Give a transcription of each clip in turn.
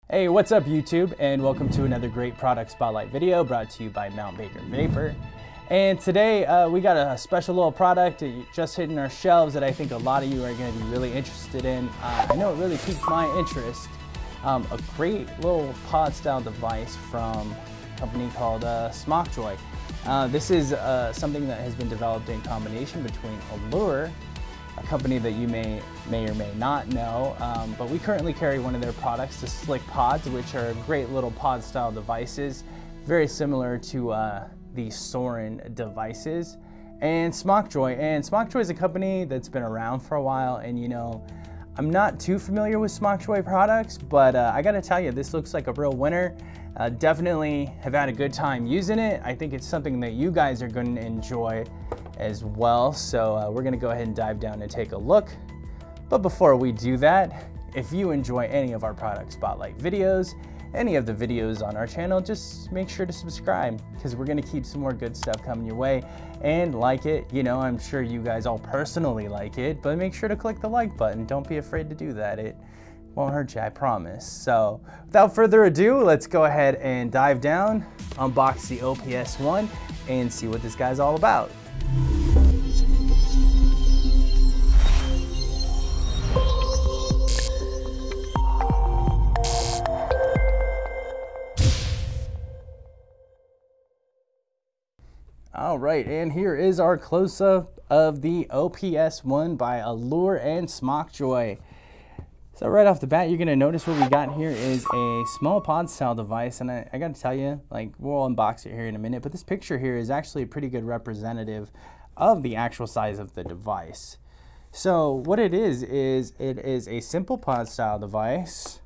Hey, what's up YouTube, and welcome to another great product spotlight video brought to you by Mount Baker Vapor. And today we got a special little product just hitting our shelves that I think a lot of you are going to be really interested in. I know it really piqued my interest. A great little pod style device from a company called Smokjoy. This is something that has been developed in combination between Allure, a company that you may or may not know, but we currently carry one of their products, the Slick Pods, which are great little pod style devices, very similar to the Soren devices, and Smokjoy. And Smokjoy is a company that's been around for a while, and you know, I'm not too familiar with Smokjoy products, but I gotta tell you, this looks like a real winner. Definitely have had a good time using it. I think it's something that you guys are going to enjoy as well. So we're gonna go ahead and dive down and take a look. But before we do that, if you enjoy any of our product spotlight videos, any of the videos on our channel, just make sure to subscribe, because we're gonna keep some more good stuff coming your way. And like it, you know, I'm sure you guys all personally like it, but make sure to click the like button. Don't be afraid to do that. It won't hurt you, I promise. So without further ado, let's go ahead and dive down, unbox the OPS-1, and see what this guy's all about. All right, and here is our close-up of the OPS-1 by Allure and Smokjoy. So right off the bat, you're gonna notice what we got here is a small pod style device, and I gotta tell you, like, we'll unbox it here in a minute, but this picture here is actually a pretty good representative of the actual size of the device. So what it is it is a simple pod style device.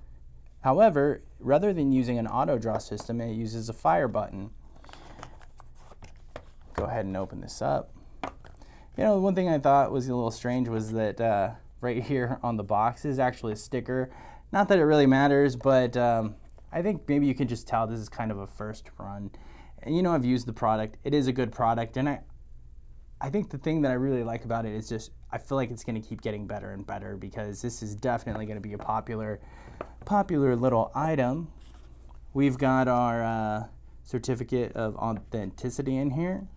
However, rather than using an auto draw system, it uses a fire button. Go ahead and open this up. You know, one thing I thought was a little strange was that right here on the box is actually a sticker. Not that it really matters, but I think maybe you can just tell this is kind of a first run. And you know, I've used the product. It is a good product, and I think the thing that I really like about it is just I feel like it's going to keep getting better and better, because this is definitely going to be a popular little item. We've got our certificate of authenticity in here.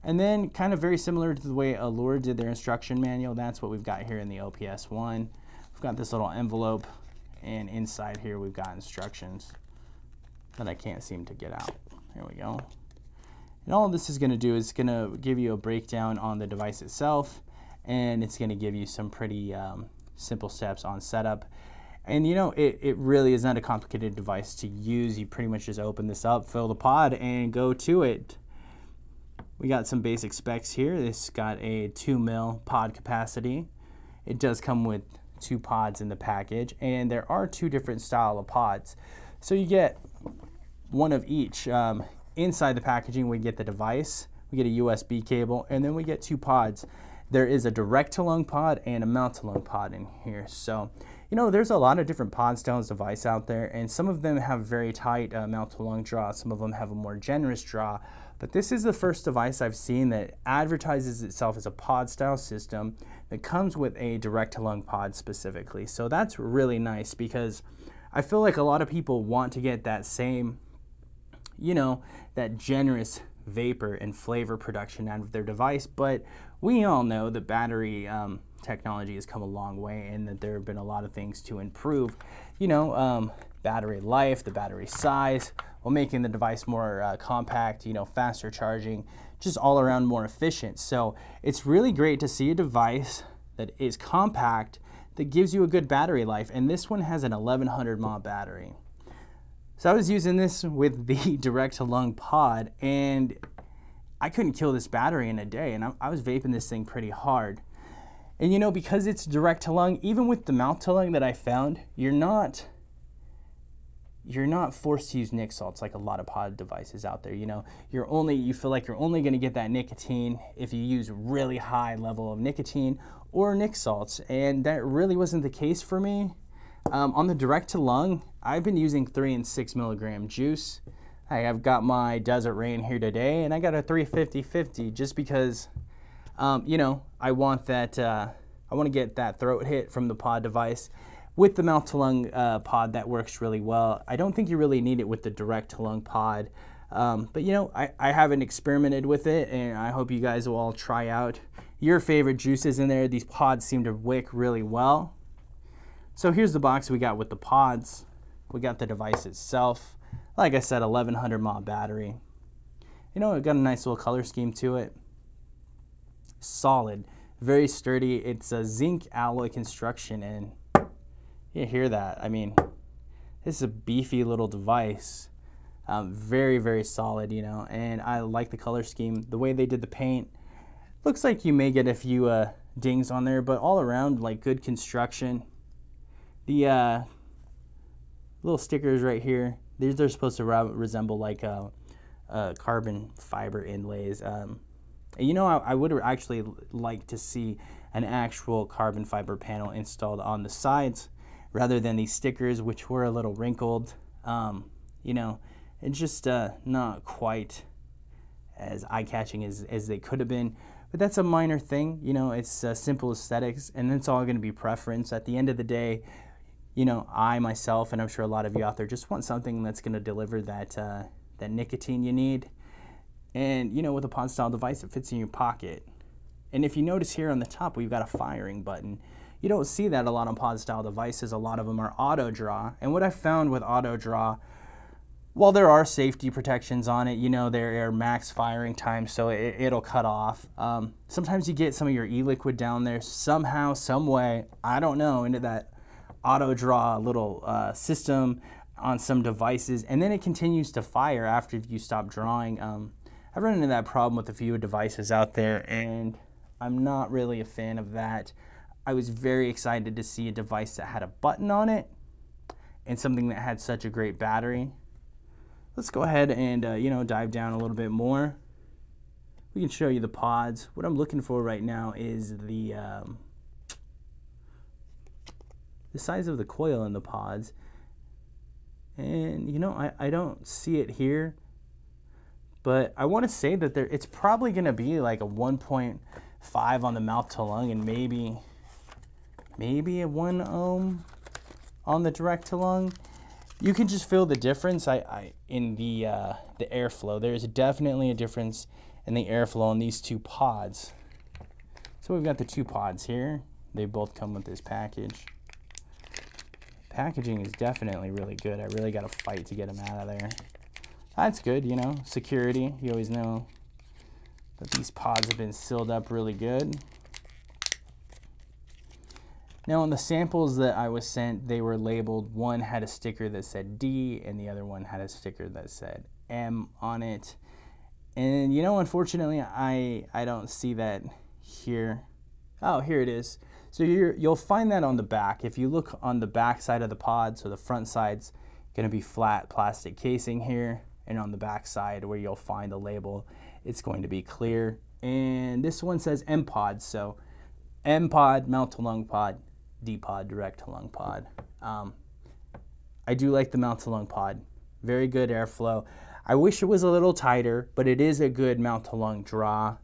And then, kind of very similar to the way Allure did their instruction manual, that's what we've got here in the OPS-1. We've got this little envelope, and inside here we've got instructions that I can't seem to get out. Here we go. And all this is going to do is going to give you a breakdown on the device itself, and it's going to give you some pretty simple steps on setup. And you know, it really is not a complicated device to use. You pretty much just open this up, fill the pod, and go to it. We got some basic specs here. This got a 2 mil pod capacity. It does come with 2 pods in the package, and there are 2 different style of pods. So you get one of each. Inside the packaging, we get the device, we get a USB cable, and then we get 2 pods. There is a direct to lung pod and a mount to lung pod in here. So, you know, there's a lot of different pod styles device out there, and some of them have very tight mount to lung draw. Some of them have a more generous draw. But this is the first device I've seen that advertises itself as a pod style system that comes with a direct to lung pod specifically. So that's really nice, because I feel like a lot of people want to get that same, you know, that generous vapor and flavor production out of their device. But we all know that battery technology has come a long way, and that there have been a lot of things to improve, you know, battery life, the battery size, while making the device more compact, you know, faster charging, just all around more efficient. So it's really great to see a device that is compact, that gives you a good battery life. And this one has an 1100 mAh battery. So I was using this with the direct to lung pod, and I couldn't kill this battery in a day, and I was vaping this thing pretty hard. And you know, because it's direct to lung, even with the mount to lung that I found, you're not forced to use nic salts like a lot of pod devices out there. You know, you feel like you're only going to get that nicotine if you use really high level of nicotine or nic salts, and that really wasn't the case for me. On the direct to lung, I've been using 3 and 6 milligram juice. I have got my Desert Rain here today, and I got a 350/50 just because, you know, I want that. I want to get that throat hit from the pod device with the mouth-to-lung pod, that works really well. I don't think you really need it with the direct-to-lung pod. But you know, I haven't experimented with it, and I hope you guys will all try out your favorite juices in there. These pods seem to wick really well. So here's the box we got with the pods. We got the device itself. Like I said, 1100 mAh battery. You know, it got a nice little color scheme to it. Solid, very sturdy. It's a zinc alloy construction, and you hear that. I mean, this is a beefy little device. Very, very solid, you know, and I like the color scheme. The way they did the paint, looks like you may get a few dings on there, but all around, like, good construction. The little stickers right here, these are supposed to resemble like carbon fiber inlays. You know, I would actually like to see an actual carbon fiber panel installed on the sides rather than these stickers, which were a little wrinkled. You know, it's just not quite as eye-catching as they could have been. But that's a minor thing, you know, it's simple aesthetics, and it's all going to be preference. At the end of the day, you know, I myself, and I'm sure a lot of you out there, just want something that's going to deliver that, that nicotine you need. And, you know, with a pod style device, it fits in your pocket. And if you notice here on the top, we've got a firing button. You don't see that a lot on pod style devices. A lot of them are auto draw. And what I found with auto draw, while there are safety protections on it, you know, there are max firing times, so it'll cut off. Sometimes you get some of your e-liquid down there somehow, some way, I don't know, into that auto draw little system on some devices, and then it continues to fire after you stop drawing. I've run into that problem with a few devices out there, and I'm not really a fan of that. I was very excited to see a device that had a button on it and something that had such a great battery. Let's go ahead and you know, dive down a little bit more. We can show you the pods. What I'm looking for right now is the size of the coil in the pods. And you know, I don't see it here, but I want to say that it's probably going to be like a 1.5 on the mouth to lung, and maybe a 1 ohm on the direct to lung. You can just feel the difference in the airflow. There's definitely a difference in the airflow on these two pods. So we've got the two pods here. They both come with this package. Packaging is definitely really good. I really got to fight to get them out of there. That's good, you know, security. You always know that these pods have been sealed up really good. Now, on the samples that I was sent, they were labeled. One had a sticker that said D, and the other one had a sticker that said M on it. And, you know, unfortunately, I don't see that here. Oh, here it is. So you'll find that on the back. If you look on the back side of the pod, so the front side's going to be flat plastic casing here, and on the back side where you'll find the label, it's going to be clear. And this one says M pod, so M pod, mouth to lung pod, D pod, direct to lung pod. I do like the mouth to lung pod. Very good airflow. I wish it was a little tighter, but it is a good mouth to lung draw.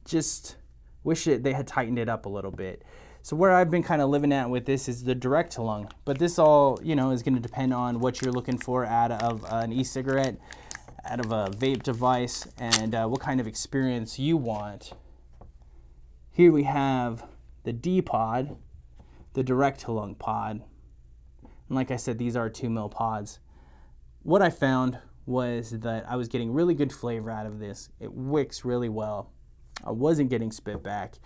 Just wish they had tightened it up a little bit. So where I've been kind of living at with this is the direct to lung, but this all, you know, is going to depend on what you're looking for out of an e-cigarette, out of a vape device, and what kind of experience you want. Here we have the D pod, the direct to lung pod, and like I said, these are 2 mil pods. What I found was that I was getting really good flavor out of this. It wicks really well. I wasn't getting spit back,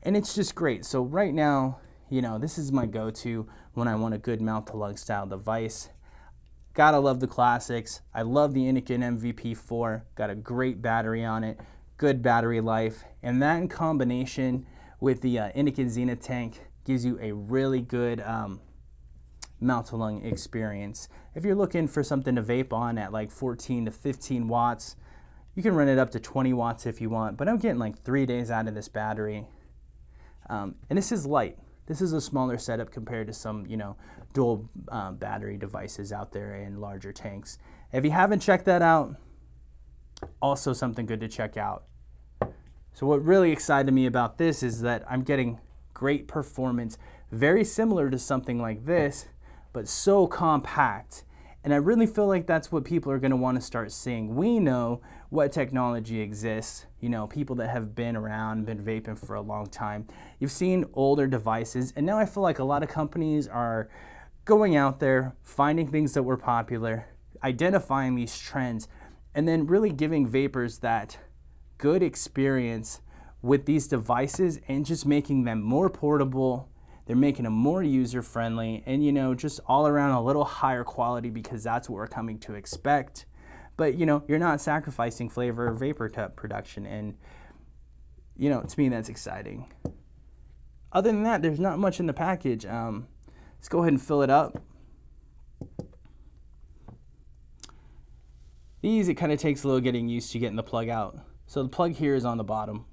and it's just great. So right now, you know, this is my go-to when I want a good mouth to lung style device. Gotta love the classics. I love the Innokin MVP4. Got a great battery on it, good battery life, and that in combination with the Innokin Zenith tank gives you a really good mouth to lung experience. If you're looking for something to vape on at like 14 to 15 watts, you can run it up to 20 watts if you want, but I'm getting like 3 days out of this battery. And this is light. This is a smaller setup compared to some, you know, dual battery devices out there in larger tanks. If you haven't checked that out, also something good to check out. So what really excited me about this is that I'm getting great performance, very similar to something like this, but so compact. And I really feel like that's what people are going to want to start seeing. We know what technology exists, you know, people that have been around, been vaping for a long time. You've seen older devices, and now I feel like a lot of companies are going out there, finding things that were popular, identifying these trends, and then really giving vapors that good experience with these devices and just making them more portable. They're making them more user-friendly and, you know, just all around a little higher quality, because that's what we're coming to expect. But, you know, you're not sacrificing flavor or vapor production, and, you know, to me, that's exciting. Other than that, there's not much in the package. Let's go ahead and fill it up. These, it kind of takes a little getting used to getting the plug out. So the plug here is on the bottom.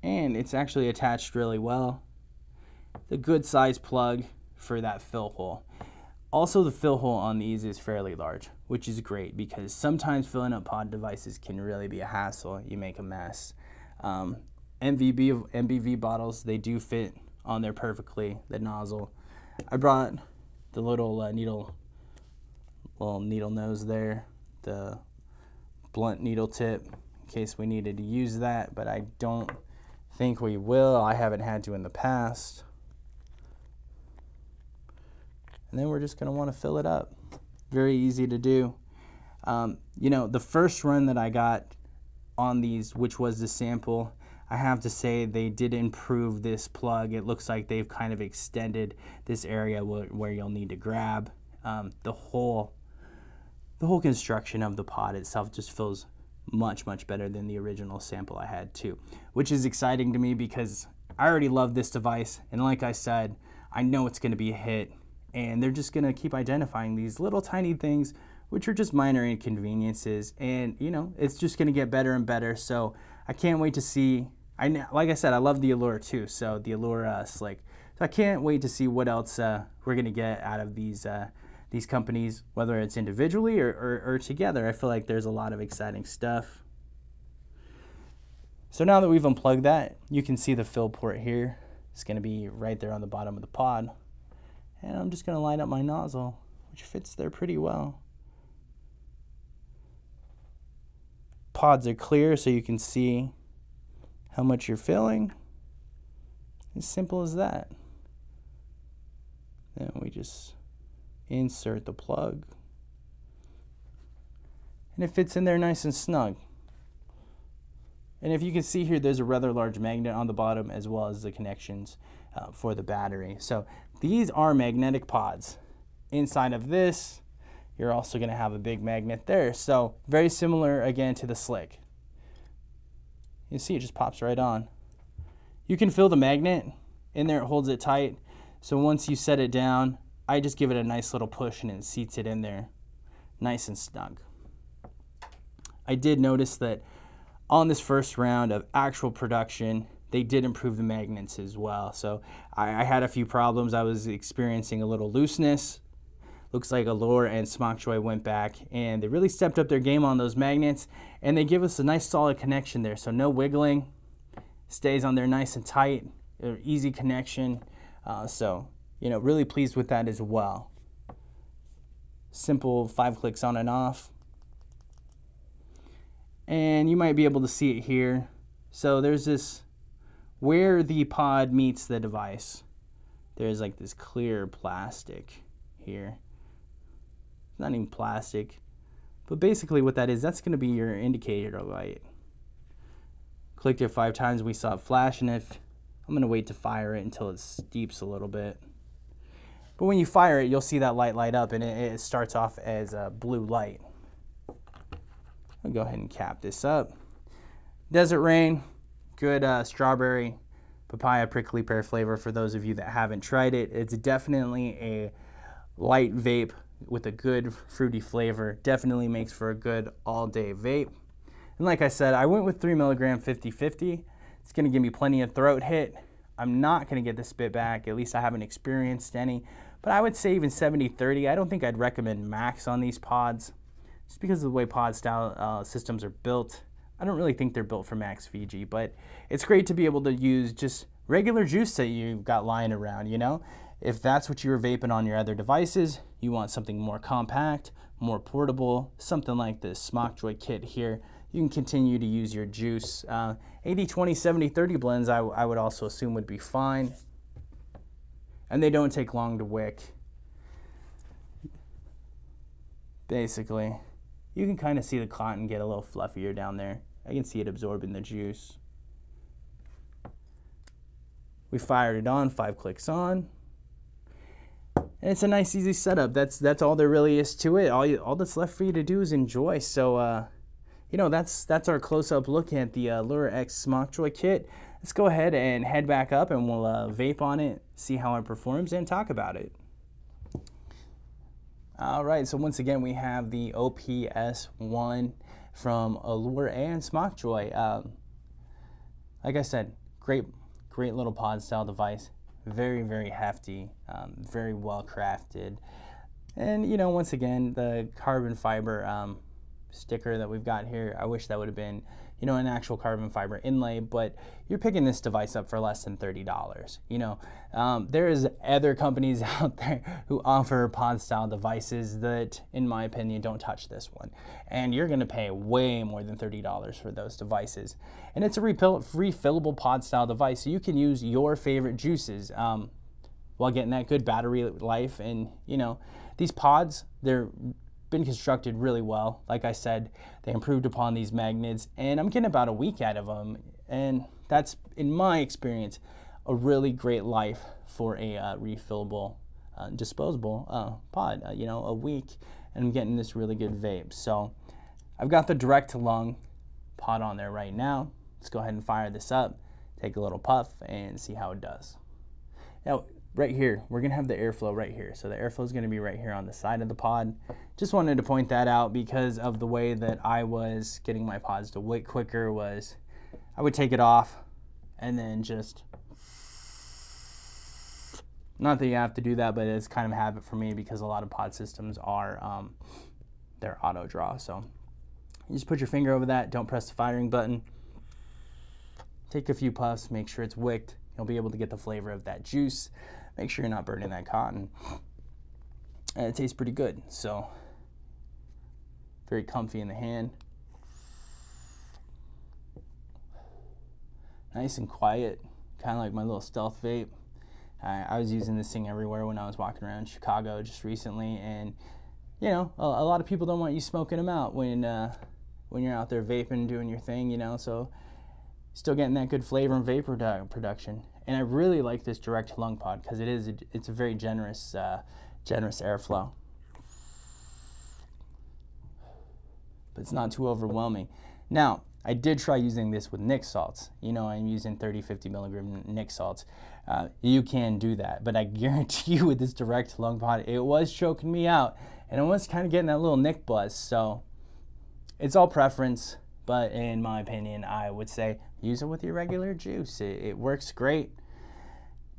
And it's actually attached really well. The good size plug for that fill hole. Also, the fill hole on these is fairly large, which is great because sometimes filling up pod devices can really be a hassle. You make a mess. MBV bottles, they do fit on there perfectly, the nozzle. I brought the little needle nose there, the blunt needle tip, in case we needed to use that, but I don't think we will. I haven't had to in the past. And then we're just going to want to fill it up. Very easy to do. You know, the first run that I got on these, which was the sample, I have to say they did improve this plug. It looks like they've kind of extended this area where you'll need to grab. The whole construction of the pod itself just feels much better than the original sample I had too, which is exciting to me because I already love this device, and like I said, I know it's going to be a hit, and they're just going to keep identifying these little tiny things which are just minor inconveniences, and you know, it's just going to get better and better. So I can't wait to see. Like I said, I love the Allure too, so the Allure Slick. So I can't wait to see what else we're going to get out of these companies, whether it's individually or together. I feel like there's a lot of exciting stuff. So now that we've unplugged that, you can see the fill port here. It's going to be right there on the bottom of the pod. And I'm just going to line up my nozzle, which fits there pretty well. Pods are clear, so you can see how much you're filling. As simple as that. Then we just insert the plug, and it fits in there nice and snug. And if you can see here, there's a rather large magnet on the bottom, as well as the connections for the battery. So these are magnetic pods. Inside of this, you're also going to have a big magnet there. So very similar again to the Slick. You see it just pops right on. You can feel the magnet in there, it holds it tight. So once you set it down, I just give it a nice little push and it seats it in there nice and snug. I did notice that on this first round of actual production, they did improve the magnets as well. So I had a few problems. I was experiencing a little looseness. Looks like Allure and Smokjoy went back and they really stepped up their game on those magnets, and they give us a nice solid connection there. So no wiggling, stays on there nice and tight, easy connection. So, you know, really pleased with that as well. Simple 5 clicks on and off. And you might be able to see it here. So there's this, where the pod meets the device, there's like this clear plastic here. It's not even plastic, but basically what that is, that's going to be your indicator light. Clicked it 5 times, we saw it flash, and if I'm going to wait to fire it until it steeps a little bit. But when you fire it, you'll see that light up, and it starts off as a blue light. I'll go ahead and cap this up. Desert Rain, good strawberry, papaya, prickly pear flavor for those of you that haven't tried it. It's definitely a light vape with a good fruity flavor. Definitely makes for a good all-day vape. And like I said, I went with 3 milligram 50/50. It's going to give me plenty of throat hit. I'm not going to get the spit back. At least I haven't experienced any. But I would say even 70/30. I don't think I'd recommend max on these pods, just because of the way pod style systems are built. I don't really think they're built for max VG, but it's great to be able to use just regular juice that you've got lying around, you know? If that's what you were vaping on your other devices, you want something more compact, more portable, something like this Smokjoy kit here, you can continue to use your juice. 80, 20, 70, 30 blends I would also assume would be fine. And they don't take long to wick. Basically, you can kind of see the cotton get a little fluffier down there. I can see it absorbing the juice. We fired it on, 5 clicks on. And it's a nice, easy setup. That's all there really is to it. All that's left for you to do is enjoy. So, you know, that's our close-up look at the Lure X Smokjoy kit. Let's go ahead and head back up and we'll vape on it, see how it performs, and talk about it. All right, so once again, we have the OPS-1 from Lure and Smokjoy. Like I said, great little pod style device. Very, very hefty, very well crafted. And, you know, once again, the carbon fiber sticker that we've got here, I wish that would have been, you know, an actual carbon fiber inlay, but you're picking this device up for less than $30. You know, there's other companies out there who offer pod style devices that, in my opinion, don't touch this one. And you're going to pay way more than $30 for those devices. And it's a refillable pod style device, so you can use your favorite juices while getting that good battery life. And, you know, these pods, they're been constructed really well. Like I said, they improved upon these magnets, and I'm getting about a week out of them, and that's, in my experience, a really great life for a refillable disposable pod. You know, a week, and I'm getting this really good vape. So I've got the direct to lung pod on there right now. Let's go ahead and fire this up, take a little puff, and see how it does. Now, right here, we're gonna have the airflow right here. So the airflow is gonna be right here on the side of the pod. Just wanted to point that out because of the way that I was getting my pods to wick quicker. Was I would take it off and then just, not that you have to do that, but it's kind of a habit for me because a lot of pod systems are, they're auto draw. So you just put your finger over that, don't press the firing button. Take a few puffs, make sure it's wicked. You'll be able to get the flavor of that juice. Make sure you're not burning that cotton. And it tastes pretty good, so very comfy in the hand. Nice and quiet, kind of like my little stealth vape. I was using this thing everywhere when I was walking around Chicago just recently, and you know, a lot of people don't want you smoking them out when you're out there vaping, doing your thing, you know, so still getting that good flavor and vapor production. And I really like this direct lung pod because it's a very generous airflow. But it's not too overwhelming. Now, I did try using this with nic salts. You know, I'm using 30, 50 milligram nic salts. You can do that, but I guarantee you with this direct lung pod, it was choking me out. And I was kind of getting that little nic buzz. So it's all preference. But in my opinion, I would say use it with your regular juice. It works great.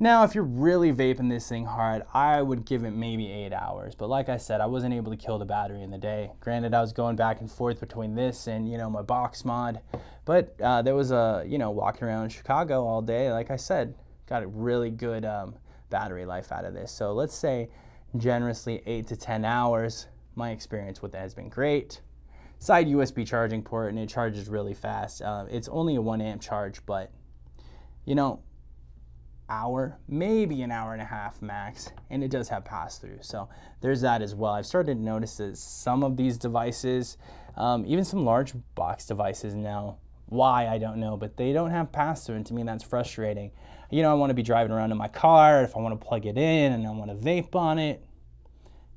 Now, if you're really vaping this thing hard, I would give it maybe 8 hours. But like I said, I wasn't able to kill the battery in the day. Granted, I was going back and forth between this and, you know, my box mod. But there was you know, walking around Chicago all day, like I said, got a really good battery life out of this. So let's say generously 8 to 10 hours. My experience with that has been great. Side USB charging port, and it charges really fast. It's only a 1 amp charge, but you know, hour, maybe an hour and a half max, and it does have pass-through, so there's that as well. I've started to notice that some of these devices, even some large box devices now, why I don't know, but they don't have pass-through, and to me that's frustrating. You know, I want to be driving around in my car, if I want to plug it in and I want to vape on it,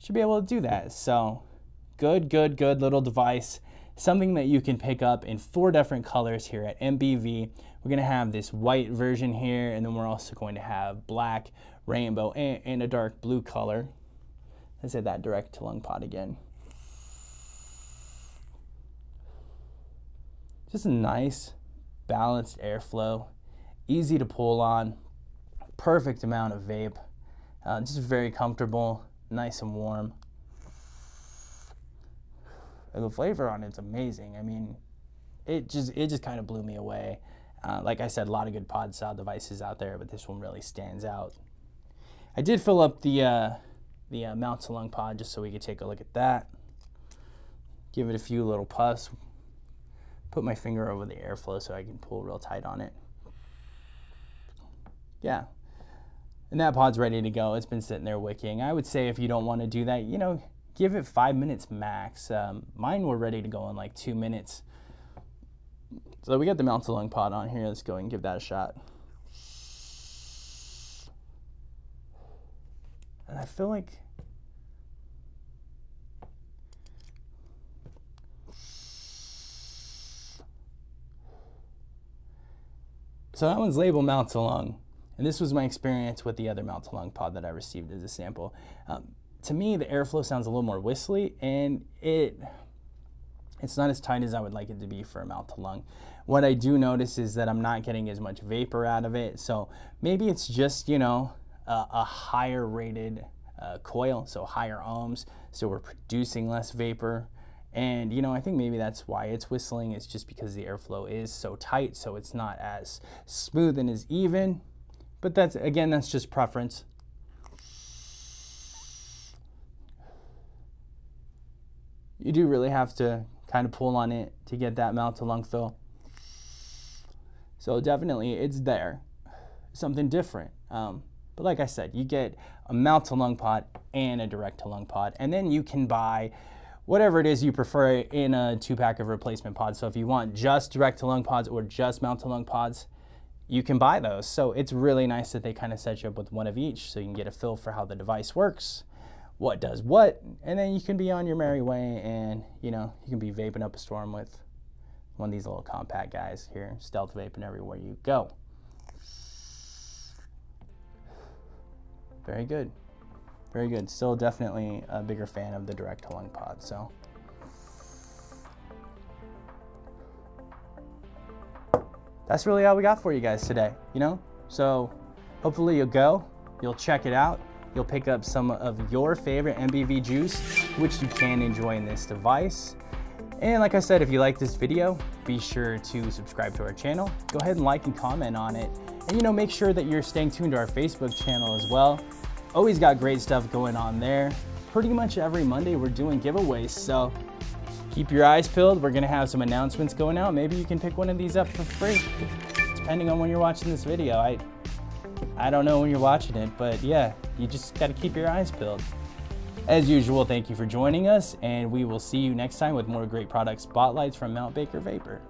should be able to do that. So good little device. Something that you can pick up in 4 different colors here at MBV. We're going to have this white version here, and then we're also going to have black, rainbow, and a dark blue color. Let's hit that direct to lung pod again. Just a nice, balanced airflow, easy to pull on, perfect amount of vape, just very comfortable, nice and warm. The flavor on it's amazing. I mean, it just kind of blew me away. Like I said, a lot of good pod style devices out there, but this one really stands out. I did fill up the mouth to lung pod just so we could take a look at that. Give it a few little puffs. Put my finger over the airflow so I can pull real tight on it. Yeah. And that pod's ready to go. It's been sitting there wicking. I would say if you don't want to do that, you know, give it 5 minutes max. Mine were ready to go in like 2 minutes. So we got the mouth to lung pod on here. Let's go and give that a shot. And I feel like so that one's labeled mouth to lung, and this was my experience with the other mouth to lung pod that I received as a sample. To me, the airflow sounds a little more whistly, and it's not as tight as I would like it to be for a mouth to lung. What I do notice is that I'm not getting as much vapor out of it, so maybe it's just, you know, a higher rated coil, so higher ohms, so we're producing less vapor. And, you know, I think maybe that's why it's whistling. It's just because the airflow is so tight, so it's not as smooth and as even. But that's, again, that's just preference. You do really have to kind of pull on it to get that mouth to lung fill. So definitely it's there, something different. But like I said, you get a mouth to lung pod and a direct to lung pod, and then you can buy whatever it is you prefer in a 2-pack of replacement pods. So if you want just direct to lung pods or just mouth to lung pods, you can buy those. So it's really nice that they kind of set you up with one of each so you can get a feel for how the device works, what does what, and then you can be on your merry way, and you know, you can be vaping up a storm with one of these little compact guys here, stealth vaping everywhere you go. Very good. Very good. Still definitely a bigger fan of the direct to lung pod. So that's really all we got for you guys today, you know? So hopefully you'll check it out. You'll pick up some of your favorite MBV juice, which you can enjoy in this device. And like I said, if you like this video, be sure to subscribe to our channel. Go ahead and like and comment on it. And, you know, make sure that you're staying tuned to our Facebook channel as well. Always got great stuff going on there. Pretty much every Monday we're doing giveaways, so keep your eyes peeled. We're gonna have some announcements going out. Maybe you can pick one of these up for free, depending on when you're watching this video. I don't know when you're watching it, but yeah, you just gotta keep your eyes peeled. As usual, thank you for joining us, and we will see you next time with more great product spotlights from Mount Baker Vapor.